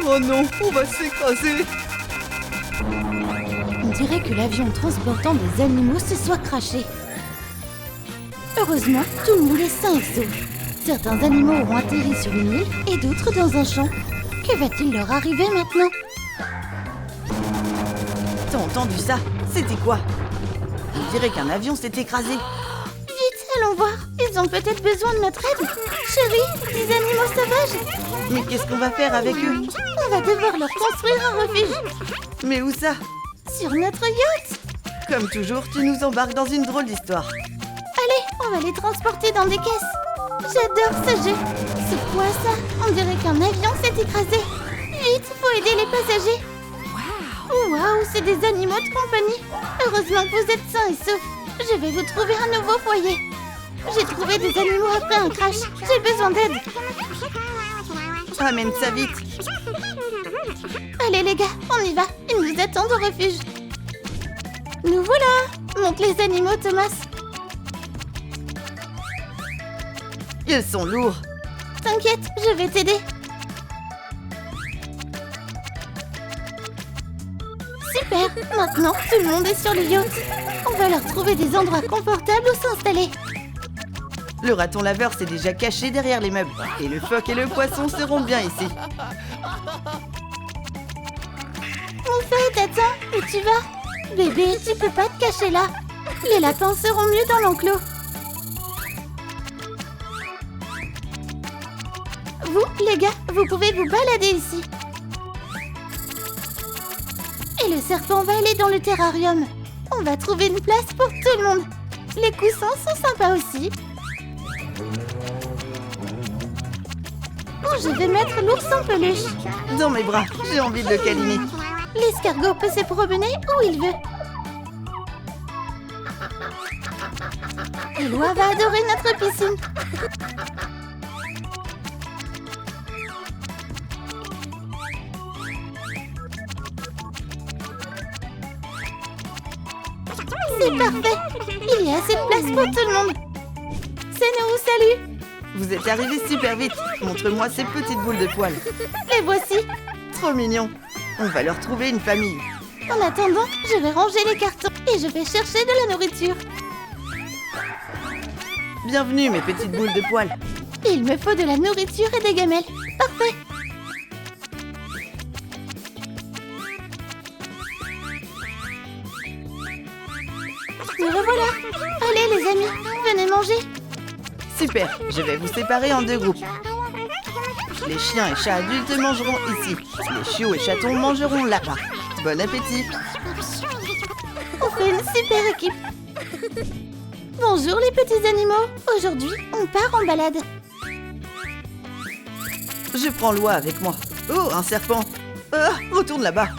Oh non, on va s'écraser. On dirait que l'avion transportant des animaux se soit craché. Heureusement, tout le monde est sain et sauf. Certains animaux ont atterri sur une île et d'autres dans un champ. Que va-t-il leur arriver maintenant? T'as entendu ça? C'était quoi? On dirait qu'un avion s'est écrasé. Vite, allons voir. Ils ont peut-être besoin de notre aide. Chérie, des animaux sauvages. Mais qu'est-ce qu'on va faire avec eux? On va devoir leur construire un refuge. Mais où ça? Sur notre yacht. Comme toujours, tu nous embarques dans une drôle d'histoire. Allez, on va les transporter dans des caisses. J'adore ce jeu. C'est quoi ça? On dirait qu'un avion s'est écrasé. Vite, faut aider les passagers. Waouh, c'est des animaux de compagnie. Heureusement que vous êtes sains et saufs. Je vais vous trouver un nouveau foyer. J'ai trouvé des animaux après un crash. J'ai besoin d'aide. Ramène ça vite. Allez les gars, on y va. Ils nous attendent au refuge. Nous voilà. Monte les animaux, Thomas. Ils sont lourds. T'inquiète, je vais t'aider. Super. Maintenant, tout le monde est sur le yacht. On va leur trouver des endroits confortables où s'installer. Le raton laveur s'est déjà caché derrière les meubles. Et le phoque et le poisson seront bien ici. Mon fait, attends, où tu vas? Bébé, tu peux pas te cacher là. Les lapins seront mieux dans l'enclos. Vous, les gars, vous pouvez vous balader ici. Et le serpent va aller dans le terrarium. On va trouver une place pour tout le monde. Les coussins sont sympas aussi. Oh, je vais mettre l'ours en peluche. Dans mes bras, j'ai envie de le câliner. L'escargot peut se promener où il veut. Éloi va adorer notre piscine. C'est parfait. Il y a assez de place pour tout le monde. C'est nous, salut. Vous êtes arrivés super vite. Montre-moi ces petites boules de poils. Les voici. Trop mignon. On va leur trouver une famille. En attendant, je vais ranger les cartons et je vais chercher de la nourriture. Bienvenue mes petites boules de poils. Il me faut de la nourriture et des gamelles. Parfait. Me revoilà. Allez les amis, venez manger. Super, je vais vous séparer en deux groupes. Les chiens et chats adultes mangeront ici. Les chiots et chatons mangeront là-bas. Bon appétit. On fait une super équipe. Bonjour les petits animaux. Aujourd'hui, on part en balade. Je prends Loi avec moi. Oh, un serpent. Retourne là-bas.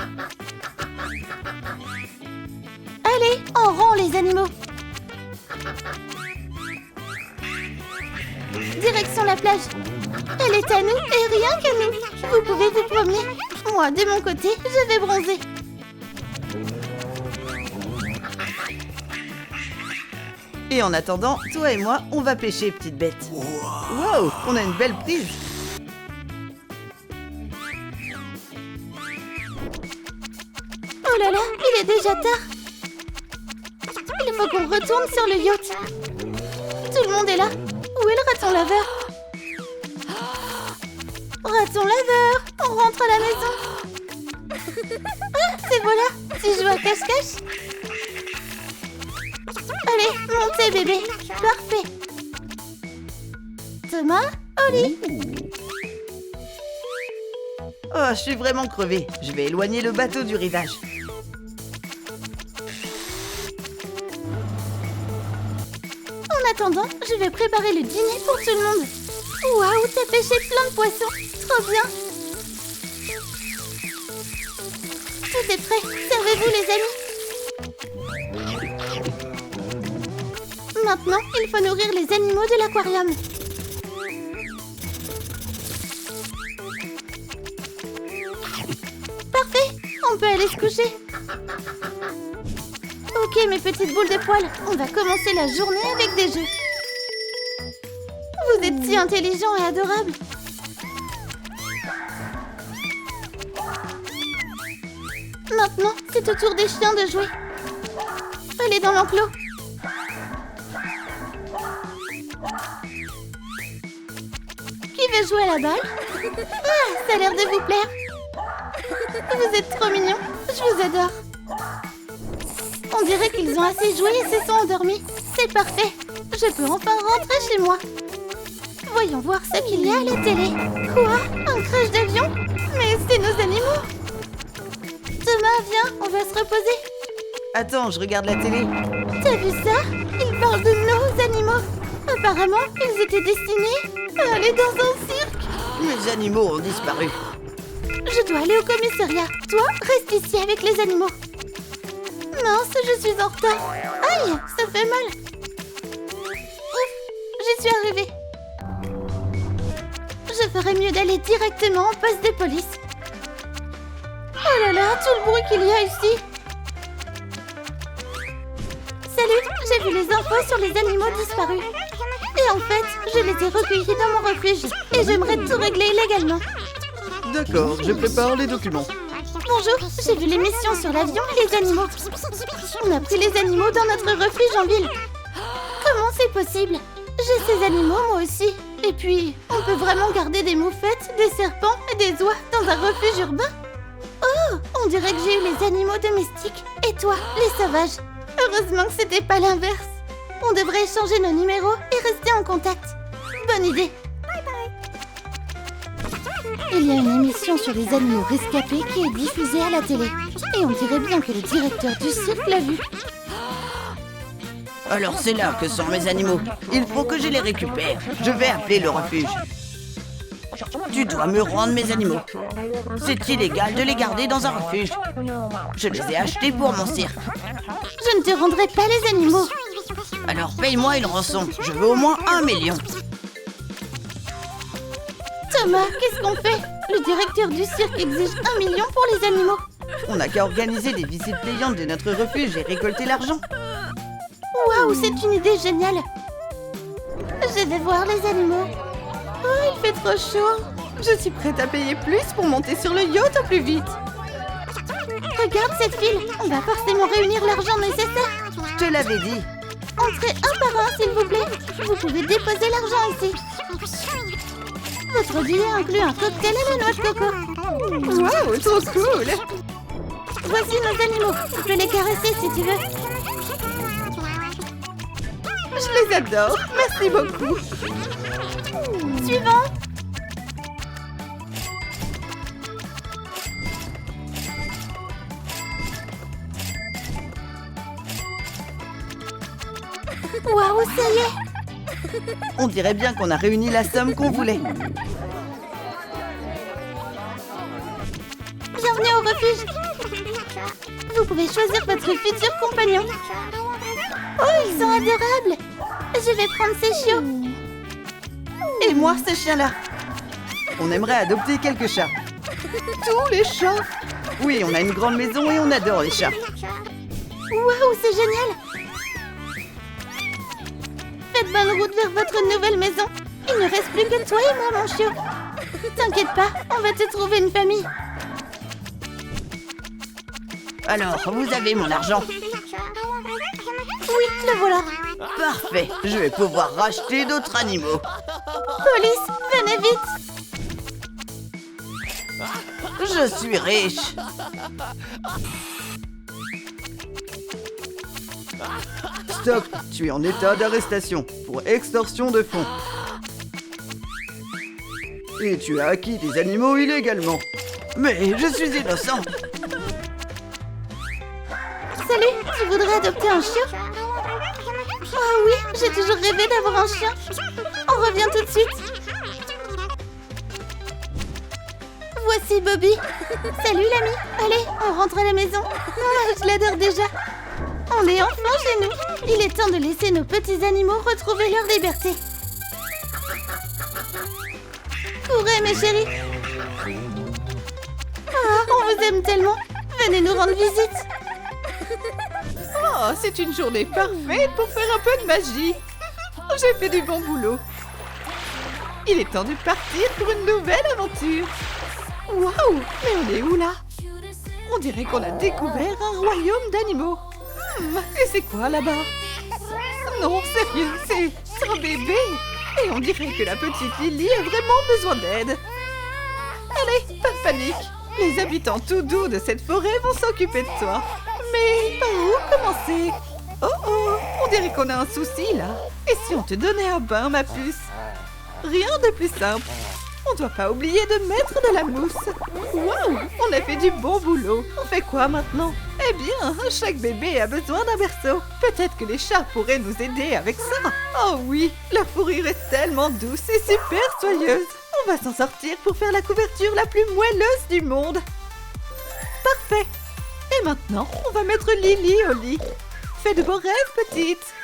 Allez, en rang les animaux. Direction la plage. Elle est à nous et rien qu'à nous. Vous pouvez vous promener. Moi, de mon côté, je vais bronzer. Et en attendant, toi et moi, on va pêcher, petite bête. Wow, on a une belle prise. Oh là là, il est déjà tard. Il faut qu'on retourne sur le yacht. Tout le monde est là. Où est le raton laveur? Raton laveur, on rentre à la maison. Ah, c'est voilà, tu joues à cache-cache? Allez, montez bébé. Parfait. Thomas, au lit. Oh, je suis vraiment crevée. Je vais éloigner le bateau du rivage. En attendant, je vais préparer le dîner pour tout le monde. Waouh, t'as pêché plein de poissons. Trop bien. Tout est prêt. Servez-vous les amis. Maintenant, il faut nourrir les animaux de l'aquarium. Parfait, on peut aller se coucher. Ok, mes petites boules de poils, on va commencer la journée avec des jeux. Vous êtes si intelligents et adorables. Maintenant, c'est au tour des chiens de jouer. Allez dans l'enclos. Qui veut jouer à la balle? Ah, ça a l'air de vous plaire. Vous êtes trop mignons. Je vous adore. On dirait qu'ils ont assez joué et se sont endormis. C'est parfait. Je peux enfin rentrer chez moi. Voyons voir ce qu'il y a à la télé. Quoi? Un crash d'avion? Mais c'est nos animaux. Thomas, viens, on va se reposer. Attends, je regarde la télé. T'as vu ça? Ils parlent de nos animaux. Apparemment, ils étaient destinés à aller dans un cirque. Mes animaux ont disparu. Je dois aller au commissariat. Toi, reste ici avec les animaux. Mince, je suis en retard. Aïe, ça fait mal. Ouf, j'y suis arrivée. Je ferais mieux d'aller directement au poste de police. Oh là là, tout le bruit qu'il y a ici. Salut, j'ai vu les infos sur les animaux disparus. Et en fait, je les ai recueillis dans mon refuge. Et j'aimerais tout régler légalement. D'accord, je prépare les documents. Bonjour, j'ai vu l'émission sur l'avion et les animaux. On a pris les animaux dans notre refuge en ville. Comment c'est possible? J'ai ces animaux moi aussi. Et puis, on peut vraiment garder des moufettes, des serpents et des oies dans un refuge urbain? Oh, on dirait que j'ai eu les animaux domestiques et toi, les sauvages. Heureusement que c'était pas l'inverse. On devrait échanger nos numéros et rester en contact. Bonne idée. Il y a une émission sur les animaux rescapés qui est diffusée à la télé. Et on dirait bien que le directeur du cirque l'a vue. Alors c'est là que sont mes animaux. Il faut que je les récupère. Je vais appeler le refuge. Tu dois me rendre mes animaux. C'est illégal de les garder dans un refuge. Je les ai achetés pour mon cirque. Je ne te rendrai pas les animaux. Alors paye-moi une rançon. Je veux au moins 1 million. Thomas, qu'est-ce qu'on fait? Le directeur du cirque exige 1 million pour les animaux. On n'a qu'à organiser des visites payantes de notre refuge et récolter l'argent. Waouh, c'est une idée géniale. Je vais voir les animaux. Oh, il fait trop chaud. Je suis prête à payer plus pour monter sur le yacht au plus vite. Regarde cette file. On va forcément réunir l'argent nécessaire. Je te l'avais dit. Entrez un par un, s'il vous plaît. Vous pouvez déposer l'argent ici. Votre billet inclut un cocktail à la noix de coco. Waouh, trop cool. Voici nos animaux. Tu peux les caresser si tu veux. Je les adore. Merci beaucoup. Suivant. Waouh, ça y est. On dirait bien qu'on a réuni la somme qu'on voulait. Bienvenue au refuge. Vous pouvez choisir votre futur compagnon. Oh, ils sont adorables. Je vais prendre ces chiots. Et moi, ce chien-là. On aimerait adopter quelques chats. Tous les chats. Oui, on a une grande maison et on adore les chats. Waouh, c'est génial. Faites bonne route vers votre nouvelle maison. Il ne reste plus que toi et moi, mon chiot. T'inquiète pas, on va te trouver une famille. Alors, vous avez mon argent. Oui, le voilà. Parfait, je vais pouvoir racheter d'autres animaux. Police, venez vite. Je suis riche. Stop, tu es en état d'arrestation pour extorsion de fonds. Et tu as acquis des animaux illégalement. Mais je suis innocent. Salut, tu voudrais adopter un chien? Oh oui, j'ai toujours rêvé d'avoir un chien. On revient tout de suite. Voici Bobby. Salut l'ami. Allez, on rentre à la maison. Ah, je l'adore déjà. On est enfin chez nous. Il est temps de laisser nos petits animaux retrouver leur liberté. Courez mes chéris. Ah, on vous aime tellement. Venez nous rendre visite. Oh, c'est une journée parfaite pour faire un peu de magie. J'ai fait du bon boulot. Il est temps de partir pour une nouvelle aventure. Waouh, mais on est où là? On dirait qu'on a découvert un royaume d'animaux. Et c'est quoi là-bas? Non, sérieux, c'est un bébé. Et on dirait que la petite Lily a vraiment besoin d'aide. Allez, pas de panique. Les habitants tout doux de cette forêt vont s'occuper de toi. Mais par où commencer? Oh, on dirait qu'on a un souci là. Et si on te donnait un bain, ma puce? Rien de plus simple. On doit pas oublier de mettre de la mousse. Waouh, on a fait du bon boulot. On fait quoi maintenant? Eh bien, chaque bébé a besoin d'un berceau. Peut-être que les chats pourraient nous aider avec ça. Oh oui, leur fourrure est tellement douce et super soyeuse. On va s'en sortir pour faire la couverture la plus moelleuse du monde. Parfait. Et maintenant, on va mettre Lily au lit. Fais de beaux rêves, petite.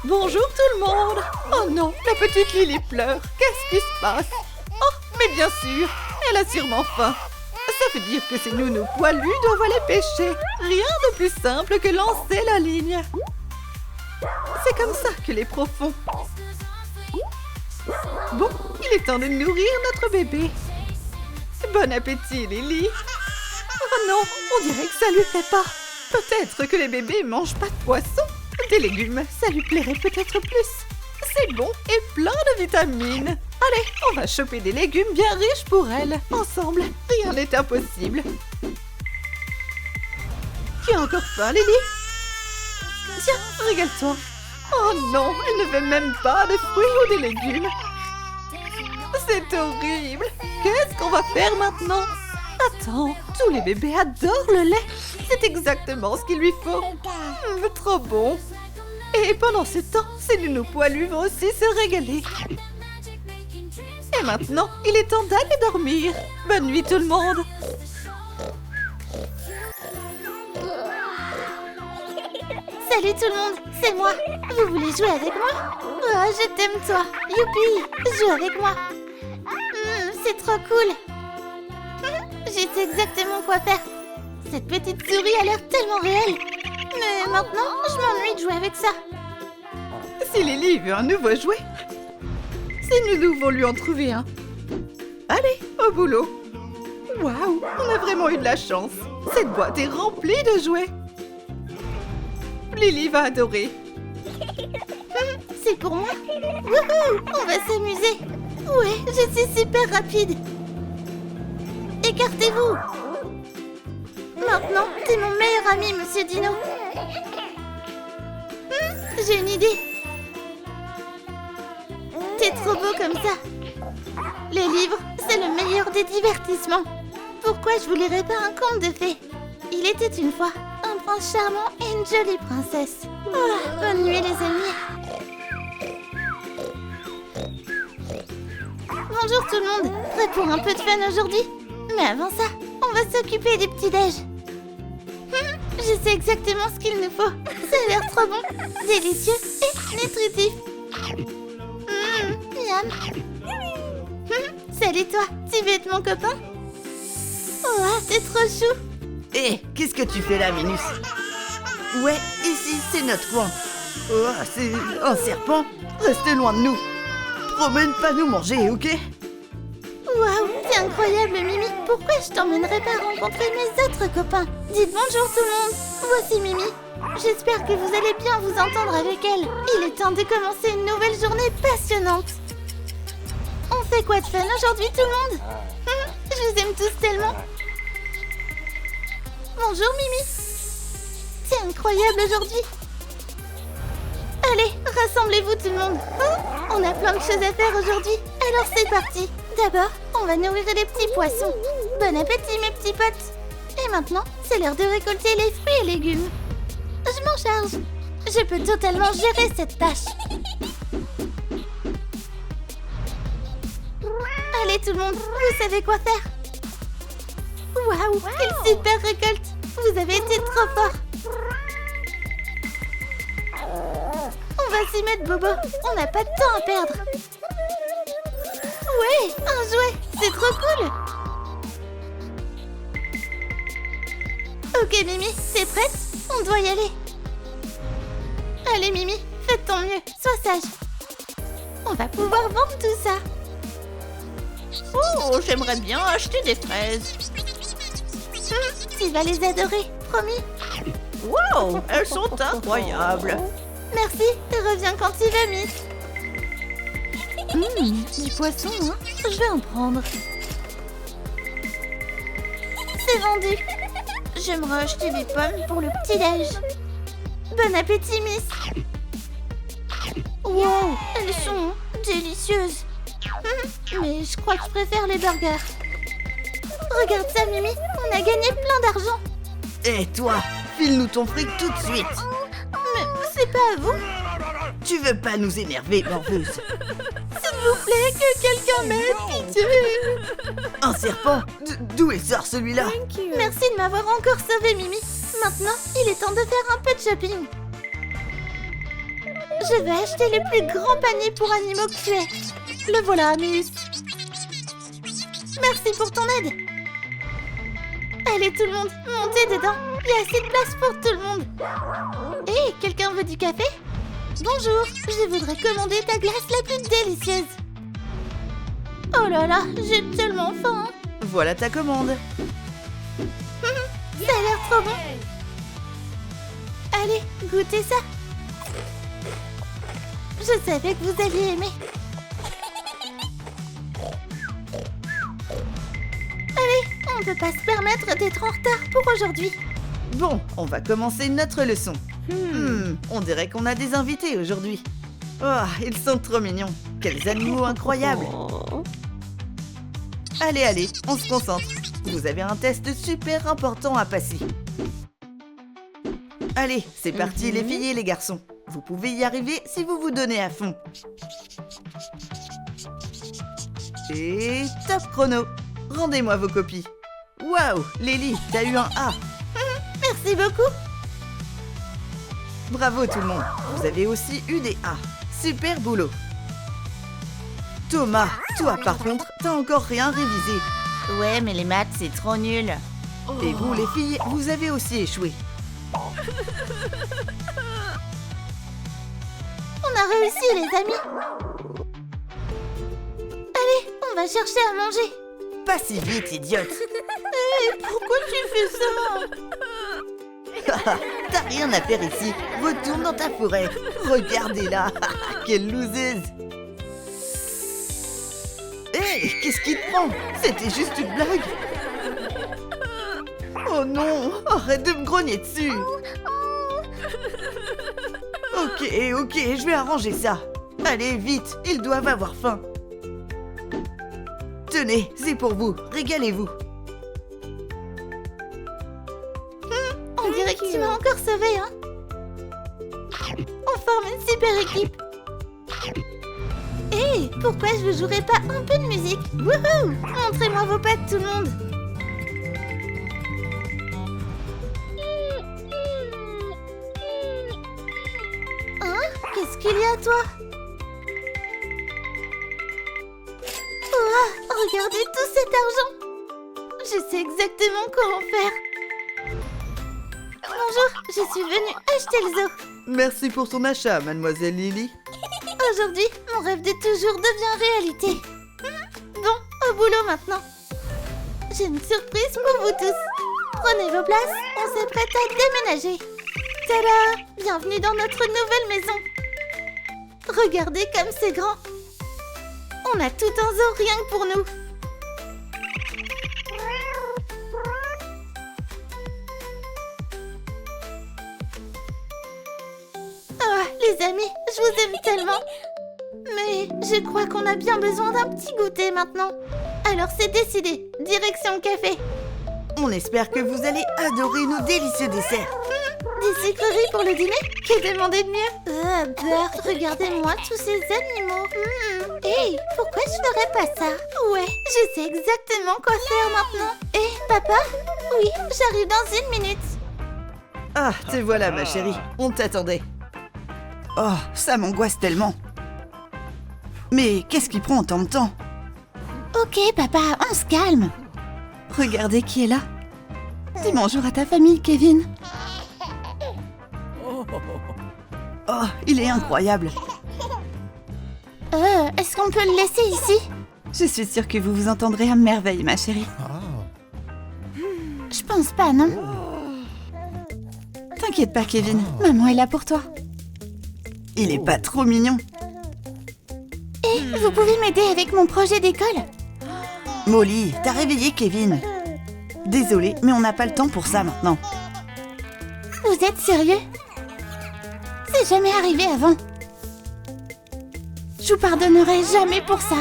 Bonjour tout le monde. Oh non, la petite Lily pleure. Qu'est-ce qui se passe? Oh, mais bien sûr, elle a sûrement faim. Ça veut dire que ces nounous poilus doivent aller pêcher. Rien de plus simple que lancer la ligne. C'est comme ça que les pros font. Bon, il est temps de nourrir notre bébé. Bon appétit, Lily. Oh non, on dirait que ça lui fait pas. Peut-être que les bébés mangent pas de poisson. Des légumes, ça lui plairait peut-être plus. C'est bon et plein de vitamines. Allez, on va choper des légumes bien riches pour elle. Ensemble, rien n'est impossible. Tu as encore faim, Lily? Tiens, régale-toi. Oh non, elle ne veut même pas de fruits ou des légumes. C'est horrible. Qu'est-ce qu'on va faire maintenant? Attends, tous les bébés adorent le lait. C'est exactement ce qu'il lui faut. Trop bon. Et pendant ce temps, ces nounous poilus vont aussi se régaler. Et maintenant, il est temps d'aller dormir. Bonne nuit tout le monde. Salut tout le monde, c'est moi. Vous voulez jouer avec moi? Oh, je t'aime toi. Youpi, joue avec moi. C'est trop cool. Je sais exactement quoi faire. Cette petite souris a l'air tellement réelle. Mais maintenant, je m'ennuie de jouer avec ça. Si Lily veut un nouveau jouet, ces nounous vont lui en trouver un. Allez, au boulot. Waouh, on a vraiment eu de la chance. Cette boîte est remplie de jouets. Lily va adorer. C'est pour moi. Wouhou, on va s'amuser. Ouais, je suis super rapide. Écartez-vous. Maintenant, t'es mon meilleur ami, Monsieur Dino. J'ai une idée. T'es trop beau comme ça. Les livres, c'est le meilleur des divertissements. Pourquoi je vous lirais pas un conte de fées? Il était une fois un prince charmant et une jolie princesse. Oh, bonne nuit les amis. Bonjour tout le monde. Prêt pour un peu de fun aujourd'hui? Mais avant ça, on va s'occuper des petits-déj. Je sais exactement ce qu'il nous faut. Ça a l'air trop bon, délicieux et nutritif. Miam. Salut toi, tu veux être mon copain? Oh, c'est trop chou. Hé, qu'est-ce que tu fais là, Minus? Ouais, ici, c'est notre coin. Oh, c'est un serpent. Restez loin de nous. Promets de pas nous manger, ok? Waouh, c'est incroyable, Mimi. Pourquoi je t'emmènerais pas rencontrer mes autres copains? Dites bonjour tout le monde. Voici Mimi. J'espère que vous allez bien vous entendre avec elle. Il est temps de commencer une nouvelle journée passionnante. On fait quoi de fun aujourd'hui tout le monde? Je vous aime tous tellement. Bonjour Mimi. C'est incroyable aujourd'hui. Allez, rassemblez-vous tout le monde. On a plein de choses à faire aujourd'hui. Alors c'est parti. D'abord, on va nourrir les petits poissons. Bon appétit mes petits potes. Et maintenant, c'est l'heure de récolter les fruits et légumes. Je m'en charge. Je peux totalement gérer cette tâche. Allez tout le monde, vous savez quoi faire. Waouh, quelle super récolte. Vous avez été trop fort. On va s'y mettre, Bobo. On n'a pas de temps à perdre. Ouais, un jouet. C'est trop cool. Ok, Mimi, t'es prête? On doit y aller. Allez, Mimi, fais de ton mieux. Sois sage. On va pouvoir vendre tout ça. Oh, j'aimerais bien acheter des fraises. Tu vas les adorer, promis. Wow, elles sont incroyables. Merci, et reviens quand tu veux, Miss. Du poisson, hein? Je vais en prendre. C'est vendu. J'aimerais acheter des pommes pour le petit-déj. Bon appétit, Miss. Wow, elles sont délicieuses. Mais je crois que je préfère les burgers. Regarde ça, Mimi, on a gagné plein d'argent. Et toi, file-nous ton fric tout de suite. Mais c'est pas à vous. Tu veux pas nous énerver, morveuse? S'il vous plaît, que quelqu'un m'aide, pitié. Un serpent? D'où il sort celui-là? Merci de m'avoir encore sauvé, Mimi. Maintenant, il est temps de faire un peu de shopping. Je vais acheter le plus grand panier pour animaux que tu es. Le voilà, Miss. Merci pour ton aide. Allez, tout le monde, montez dedans. Il y a assez de place pour tout le monde. Hé, quelqu'un veut du café? Bonjour, je voudrais commander ta glace la plus délicieuse. Oh là là, j'ai tellement faim. Voilà ta commande. Ça a l'air trop bon. Allez, goûtez ça. Je savais que vous alliez aimer. Allez, on ne peut pas se permettre d'être en retard pour aujourd'hui. Bon, on va commencer notre leçon. On dirait qu'on a des invités aujourd'hui. Oh, ils sont trop mignons. Quels animaux incroyables. Allez, allez, on se concentre. Vous avez un test super important à passer. Allez, c'est parti les filles et les garçons. Vous pouvez y arriver si vous vous donnez à fond. Et top chrono. Rendez-moi vos copies. Waouh, Lélie, t'as eu un A. Merci beaucoup. Bravo tout le monde. Vous avez aussi eu des A. Super boulot. Thomas, toi par contre, t'as encore rien révisé. Ouais, mais les maths, c'est trop nul. Et vous les filles, vous avez aussi échoué. On a réussi, les amis. Allez, on va chercher à manger. Pas si vite, idiote. Pourquoi tu fais ça? T'as rien à faire ici. Retourne dans ta forêt. Regardez-la. Quelle loseuse. Hé, qu'est-ce qui te prend? C'était juste une blague. Oh non, arrête de me grogner dessus. Ok, je vais arranger ça. Allez, vite, ils doivent avoir faim. Tenez, c'est pour vous, régalez-vous. On dirait que tu m'as encore sauvé, hein? On forme une super équipe. Hé, pourquoi je ne jouerais pas un peu de musique? Wouhou! Montrez-moi vos pattes, tout le monde. Hein? Qu'est-ce qu'il y a, toi? Oh, regardez tout cet argent. Je sais exactement quoi en faire. Bonjour, je suis venue acheter le zoo. Merci pour ton achat, mademoiselle Lily. Aujourd'hui, mon rêve de toujours devient réalité. Bon, au boulot maintenant. J'ai une surprise pour vous tous. Prenez vos places, on s'apprête à déménager. Tada! Bienvenue dans notre nouvelle maison. Regardez comme c'est grand. On a tout un zoo rien que pour nous. Oh, les amis, je vous aime tellement. Mais je crois qu'on a bien besoin d'un petit goûter maintenant. Alors c'est décidé, direction café. On espère que vous allez adorer nos délicieux desserts. Des sucreries pour le dîner? Que demander de mieux? Bert, regardez-moi tous ces animaux. Hey, pourquoi je ferais pas ça? Ouais, je sais exactement quoi faire maintenant. Hé, papa? Oui, j'arrive dans 1 minute. Ah, te voilà ma chérie, on t'attendait. Oh, ça m'angoisse tellement. Mais qu'est-ce qui prend autant de temps? Ok, papa, on se calme. Regardez qui est là. Dis bonjour à ta famille, Kevin. Oh, il est incroyable. Est-ce qu'on peut le laisser ici? Je suis sûre que vous vous entendrez à merveille, ma chérie. Je pense pas, non? T'inquiète pas, Kevin. Maman est là pour toi. Il est pas trop mignon. Et vous pouvez m'aider avec mon projet d'école? Molly, t'as réveillé Kevin. Désolée, mais on n'a pas le temps pour ça maintenant. Vous êtes sérieux? C'est jamais arrivé avant. Je vous pardonnerai jamais pour ça.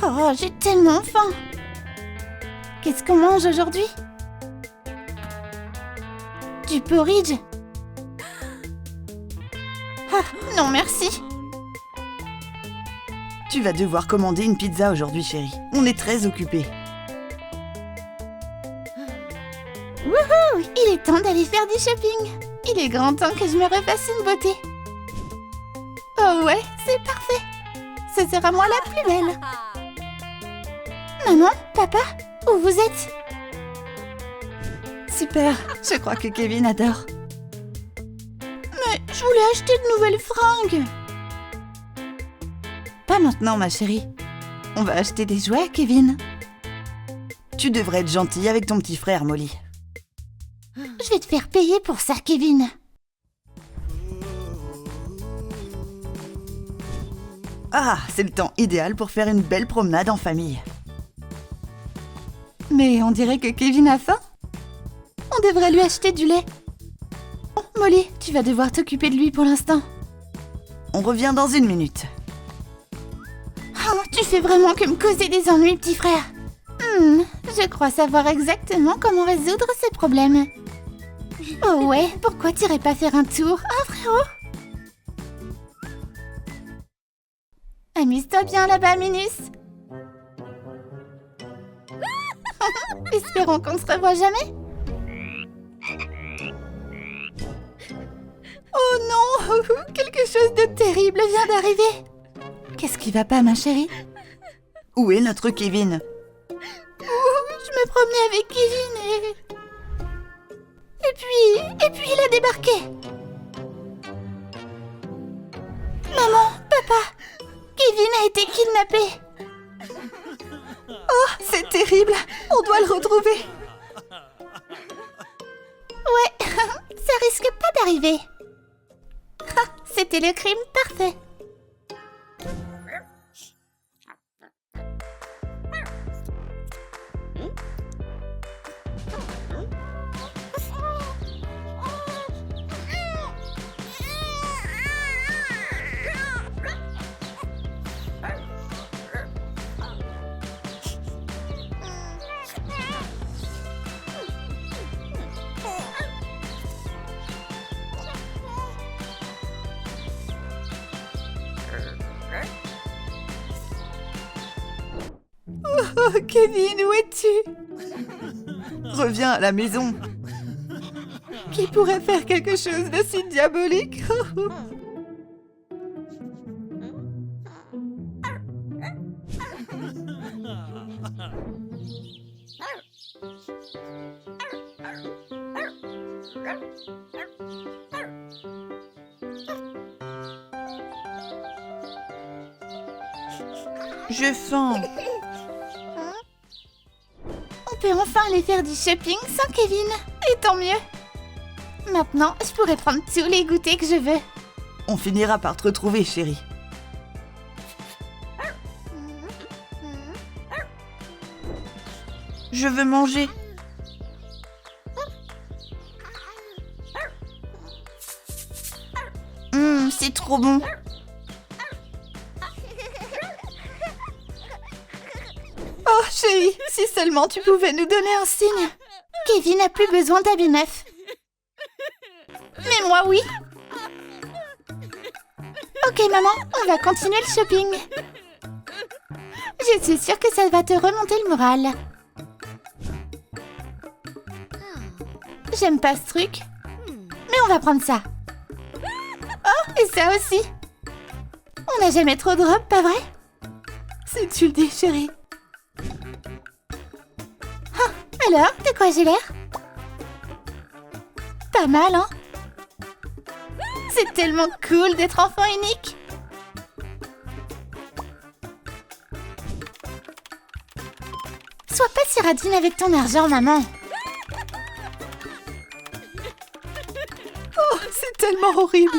Oh, j'ai tellement faim. Qu'est-ce qu'on mange aujourd'hui? Du porridge? Ah, non merci. Tu vas devoir commander une pizza aujourd'hui, chérie. On est très occupés. Wouhou! Il est temps d'aller faire du shopping. Il est grand temps que je me refasse une beauté. Oh ouais, c'est parfait. Ce sera moi la plus belle. Maman, papa, où vous êtes? Super, je crois que Kevin adore. Mais je voulais acheter de nouvelles fringues. Pas maintenant, ma chérie. On va acheter des jouets à Kevin. Tu devrais être gentille avec ton petit frère, Molly. Je vais te faire payer pour ça, Kevin. Ah, c'est le temps idéal pour faire une belle promenade en famille. Mais on dirait que Kevin a faim. On devrait lui acheter du lait. Oh, Molly, tu vas devoir t'occuper de lui pour l'instant. On revient dans 1 minute. Oh, tu fais vraiment que me causer des ennuis, petit frère. Je crois savoir exactement comment résoudre ces problèmes. Oh ouais, pourquoi t'irais pas faire un tour, hein, frérot? Amuse-toi bien là-bas, Minus. Espérons qu'on ne se revoit jamais. Oh non, quelque chose de terrible vient d'arriver. Qu'est-ce qui va pas, ma chérie? Où est notre Kevin? Je me promenais avec Kevin et puis il a débarqué. Maman, papa, Kevin a été kidnappé. Oh, c'est terrible. On doit le retrouver. Ouais, ça risque pas d'arriver. C'était le crime parfait. Oh, Kevin, où es-tu? Reviens à la maison. Qui pourrait faire quelque chose de si diabolique? J'ai faim. On peut enfin aller faire du shopping sans Kevin. Et tant mieux. Maintenant, je pourrais prendre tous les goûters que je veux. On finira par te retrouver, chérie. Je veux manger. C'est trop bon. Oh, chérie, si seulement tu pouvais nous donner un signe. Kevin n'a plus besoin d'habits neufs. Mais moi, oui. Ok, maman, on va continuer le shopping. Je suis sûre que ça va te remonter le moral. J'aime pas ce truc, mais on va prendre ça. Oh, et ça aussi. On n'a jamais trop de robes, pas vrai? Si tu le dis, chérie. Alors, de quoi j'ai l'air? Pas mal, hein? C'est tellement cool d'être enfant unique. sois pas si radine avec ton argent, maman. Oh, c'est tellement horrible.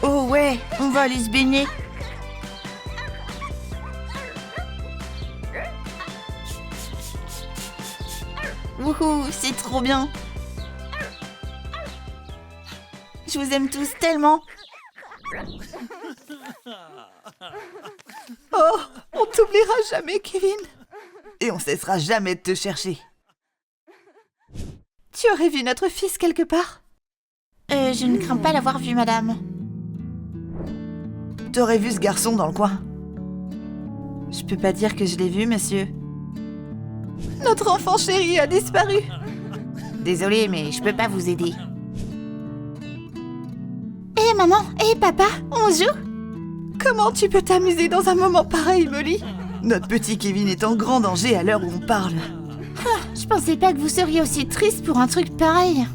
Oh ouais, on va aller se baigner. Wouhou, c'est trop bien. Je vous aime tous tellement. Oh, on t'oubliera jamais, Kevin. Et on cessera jamais de te chercher. Tu aurais vu notre fils quelque part? Je ne crains pas l'avoir vu, madame. T'aurais vu ce garçon dans le coin? Je peux pas dire que je l'ai vu, monsieur. Notre enfant chéri a disparu. Désolée, mais je peux pas vous aider. Hé, maman, hé, papa, on joue? Comment tu peux t'amuser dans un moment pareil, Molly? Notre petit Kevin est en grand danger à l'heure où on parle. Je pensais pas que vous seriez aussi triste pour un truc pareil.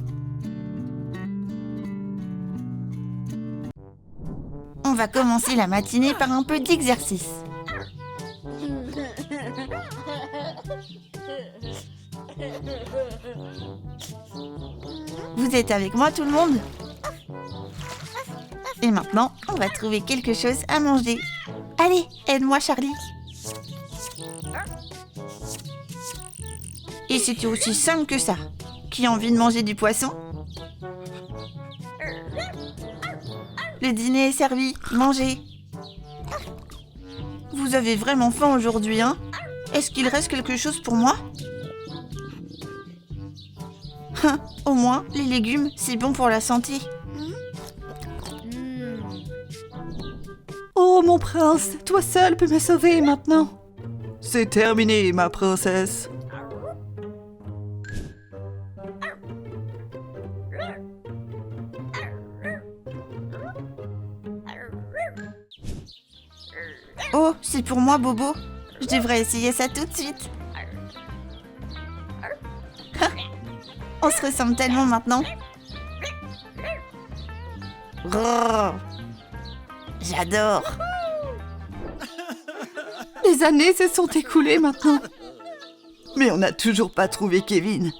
On va commencer la matinée par un peu d'exercice. Vous êtes avec moi, tout le monde? Et maintenant, on va trouver quelque chose à manger. Allez, aide-moi, Charlie. Et c'était aussi simple que ça. Qui a envie de manger du poisson? Le dîner est servi, mangez. Vous avez vraiment faim aujourd'hui, hein? Est-ce qu'il reste quelque chose pour moi? Au moins, les légumes, c'est bon pour la santé. Oh, mon prince, toi seul peux me sauver maintenant. C'est terminé, ma princesse. Oh, c'est pour moi, Bobo. Je devrais essayer ça tout de suite. On se ressemble tellement maintenant. Grrr. J'adore. Les années se sont écoulées maintenant. Mais on n'a toujours pas trouvé Kevin.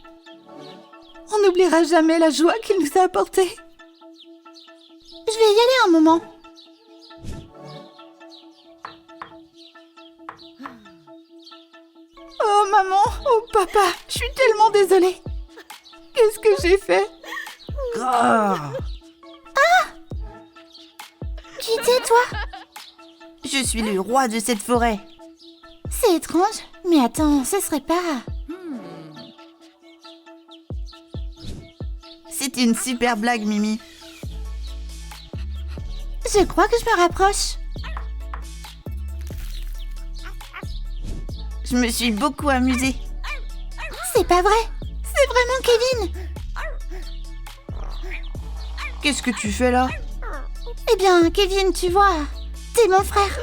On n'oubliera jamais la joie qu'il nous a apportée. Je vais y aller un moment. Oh maman, oh papa, je suis tellement désolée. Qu'est-ce que j'ai fait? Grrr. Qui t'es, toi? Je suis le roi de cette forêt. C'est étrange, mais attends, ce serait pas... C'était une super blague, Mimi. Je crois que je me rapproche. Je me suis beaucoup amusée. C'est pas vrai. C'est vraiment Kevin. Qu'est-ce que tu fais là? Eh bien, Kevin, tu vois, t'es mon frère.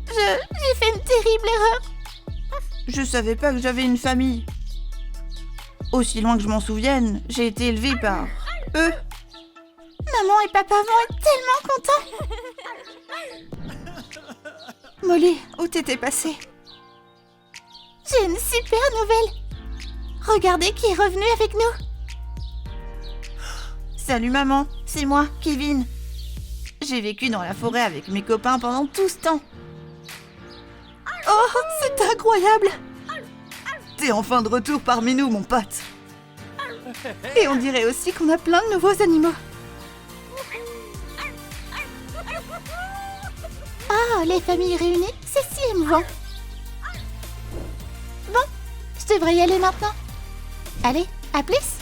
J'ai fait une terrible erreur. Je savais pas que j'avais une famille. Aussi loin que je m'en souvienne, j'ai été élevée par eux. Maman et papa vont être tellement contents. Molly, où t'étais passée? J'ai une super nouvelle. Regardez qui est revenu avec nous. Salut maman, c'est moi, Kevin. J'ai vécu dans la forêt avec mes copains pendant tout ce temps. Oh, c'est incroyable. T'es enfin de retour parmi nous, mon pote. Et on dirait aussi qu'on a plein de nouveaux animaux. Ah, les familles réunies, c'est si émouvant. Bon, je devrais y aller maintenant. Allez, à plus.